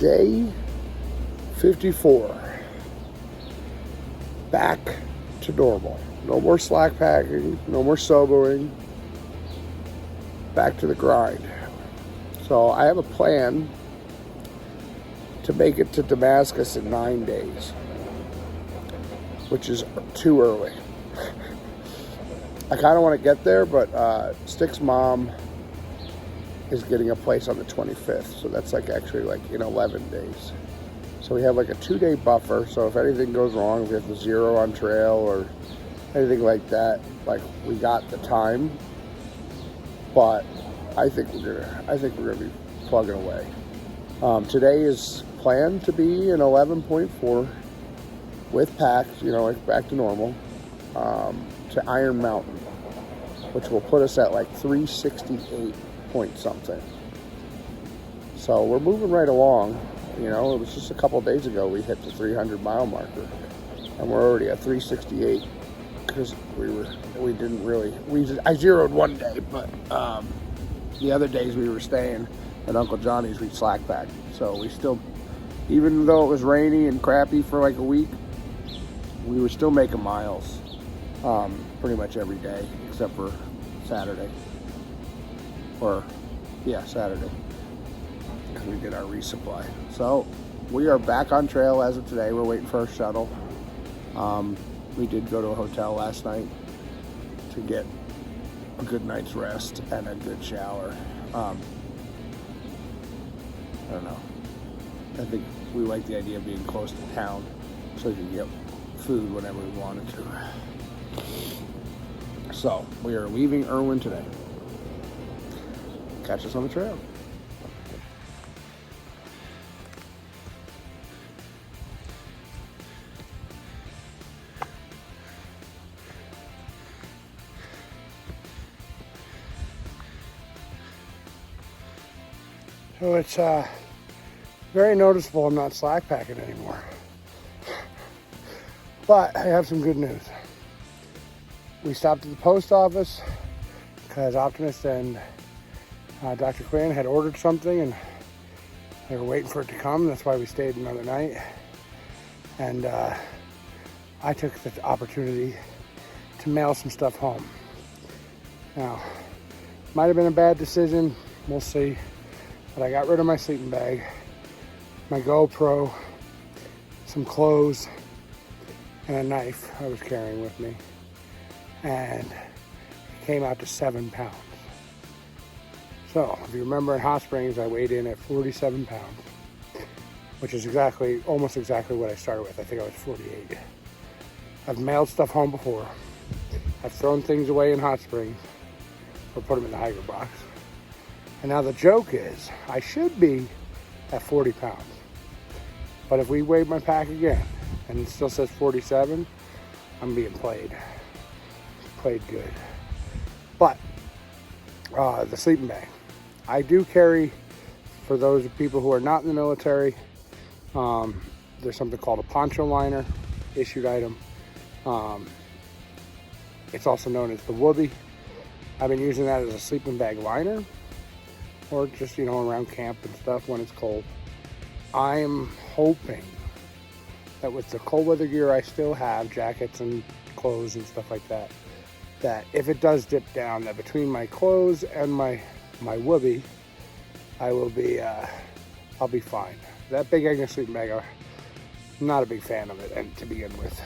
Day 54. Back to normal. No more slack packing, no more soloing. Back to the grind. So I have a plan to make it to Damascus in 9 days, which is too early. I kind of want to get there, but Stick's mom is getting a place on the 25th, so that's like actually like in 11 days. So we have like a 2-day buffer, so if anything goes wrong, if we have to zero on trail or anything like that, like we got the time. But I think we're gonna be plugging away. Today is planned to be an 11.4 with packs, like back to normal, to Iron Mountain, which will put us at like 368 point something. So we're moving right along. It was just a couple days ago we hit the 300 mile marker, and we're already at 368 because I zeroed one day, but the other days we were staying at Uncle Johnny's, we slack packed. So we still, even though it was rainy and crappy for like a week, we were still making miles pretty much every day except for Saturday. Saturday, because we did our resupply. So we are back on trail as of today. We're waiting for our shuttle. We did go to a hotel last night to get a good night's rest and a good shower. I don't know. I think we like the idea of being close to town so we can get food whenever we wanted to. So we are leaving Irwin today. Catch us on the trail. So it's very noticeable I'm not slack packing anymore. But I have some good news. We stopped at the post office because Optimist and Dr. Quinn had ordered something and they were waiting for it to come. That's why we stayed another night. And I took the opportunity to mail some stuff home. Now, might have been a bad decision. We'll see. But I got rid of my sleeping bag, my GoPro, some clothes, and a knife I was carrying with me. And it came out to 7 pounds. So, if you remember in Hot Springs, I weighed in at 47 pounds, which is almost exactly what I started with. I think I was 48. I've mailed stuff home before. I've thrown things away in Hot Springs or put them in the hiker box. And now the joke is, I should be at 40 pounds. But if we weigh my pack again, and it still says 47, I'm being played good. But the sleeping bag, I do carry, for those people who are not in the military, there's something called a poncho liner, issued item. It's also known as the Whoopee. I've been using that as a sleeping bag liner, or just around camp and stuff when it's cold. I'm hoping that with the cold weather gear I still have, jackets and clothes and stuff like that, that if it does dip down, that between my clothes and my Whoopee, I'll be fine. That big Agnes sleeping bag, I'm not a big fan of it, and to begin with.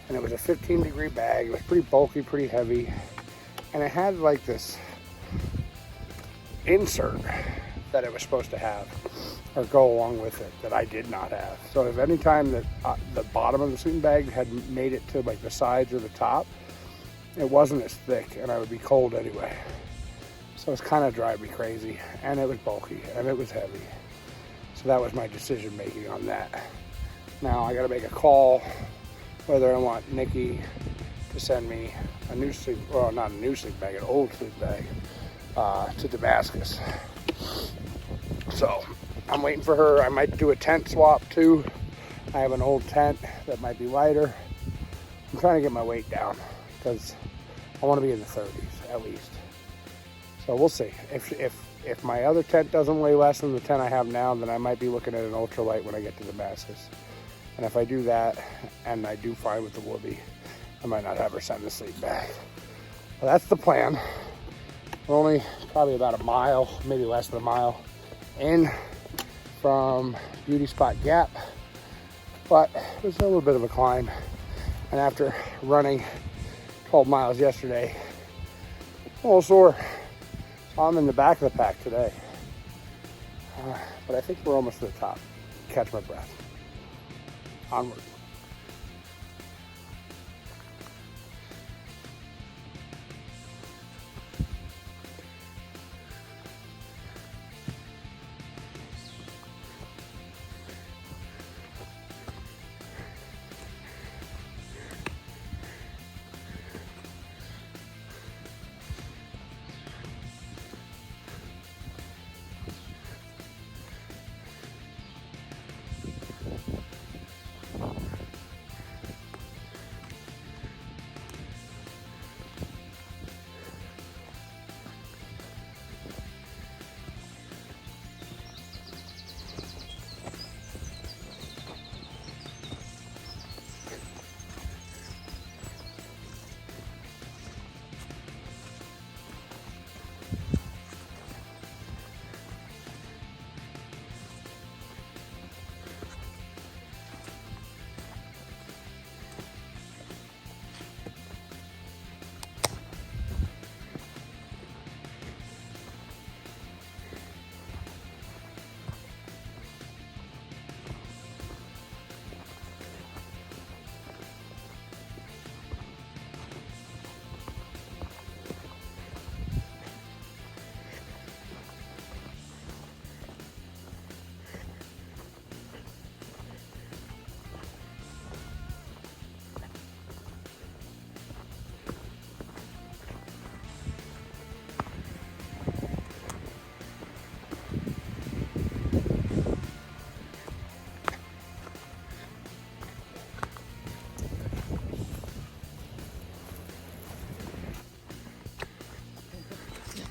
And it was a 15-degree bag. It was pretty bulky, pretty heavy, and it had like this insert that it was supposed to have or go along with it that I did not have. So if any time that the bottom of the sleeping bag had made it to like the sides or the top, it wasn't as thick and I would be cold anyway. So it's kind of driving me crazy, and it was bulky and it was heavy. So that was my decision making on that. Now I got to make a call whether I want Nikki to send me a new not a new sleeping bag, an old sleeping bag to Damascus. So I'm waiting for her. I might do a tent swap too. I have an old tent that might be lighter. I'm trying to get my weight down because I want to be in the 30s at least. So we'll see. If if my other tent doesn't weigh less than the tent I have now, then I might be looking at an ultralight when I get to Damascus. And if I do that, and I do fine with the Whoopie, I might not have her send the sleep bag. Well, that's the plan. We're only probably about a mile, maybe less than a mile, in from Beauty Spot Gap, but it was a little bit of a climb. And after running 12 miles yesterday, I'm a little sore. So I'm in the back of the pack today. But I think we're almost to the top. Catch my breath. Onward.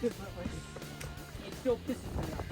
It still pisses me off.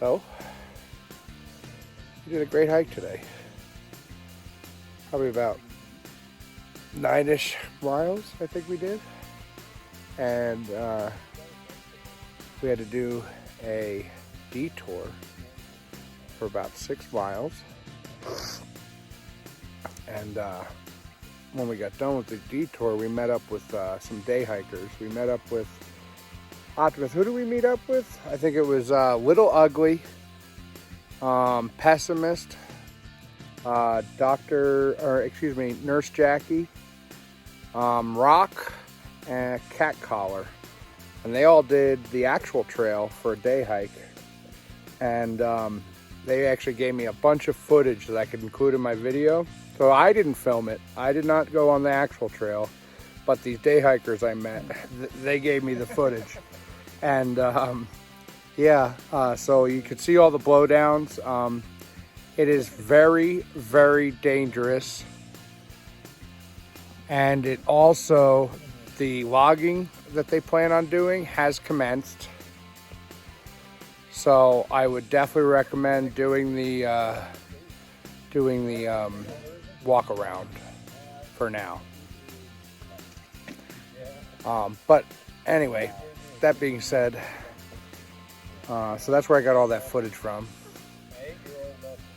So, we did a great hike today. Probably about 9-ish miles, I think we did. And we had to do a detour for about 6 miles. And when we got done with the detour, we met up with some day hikers. We met up with Optimist. Who did we meet up with? I think it was Little Ugly, Pessimist, Nurse Jackie, Rock, and Cat Collar. And they all did the actual trail for a day hike. And they actually gave me a bunch of footage that I could include in my video. So I didn't film it. I did not go on the actual trail. But these day hikers I met, they gave me the footage. And so you could see all the blowdowns. It is very, very dangerous. And it also, the logging that they plan on doing has commenced. So I would definitely recommend doing the walk around for now. But anyway, that being said, so that's where I got all that footage from.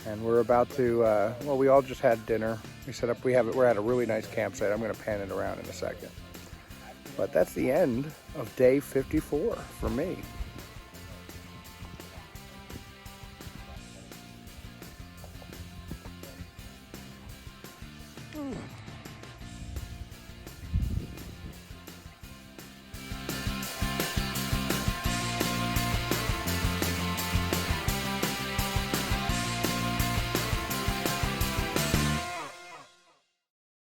And we're about to, we all just had dinner. We set up, we're at a really nice campsite. I'm going to pan it around in a second. But that's the end of day 54 for me.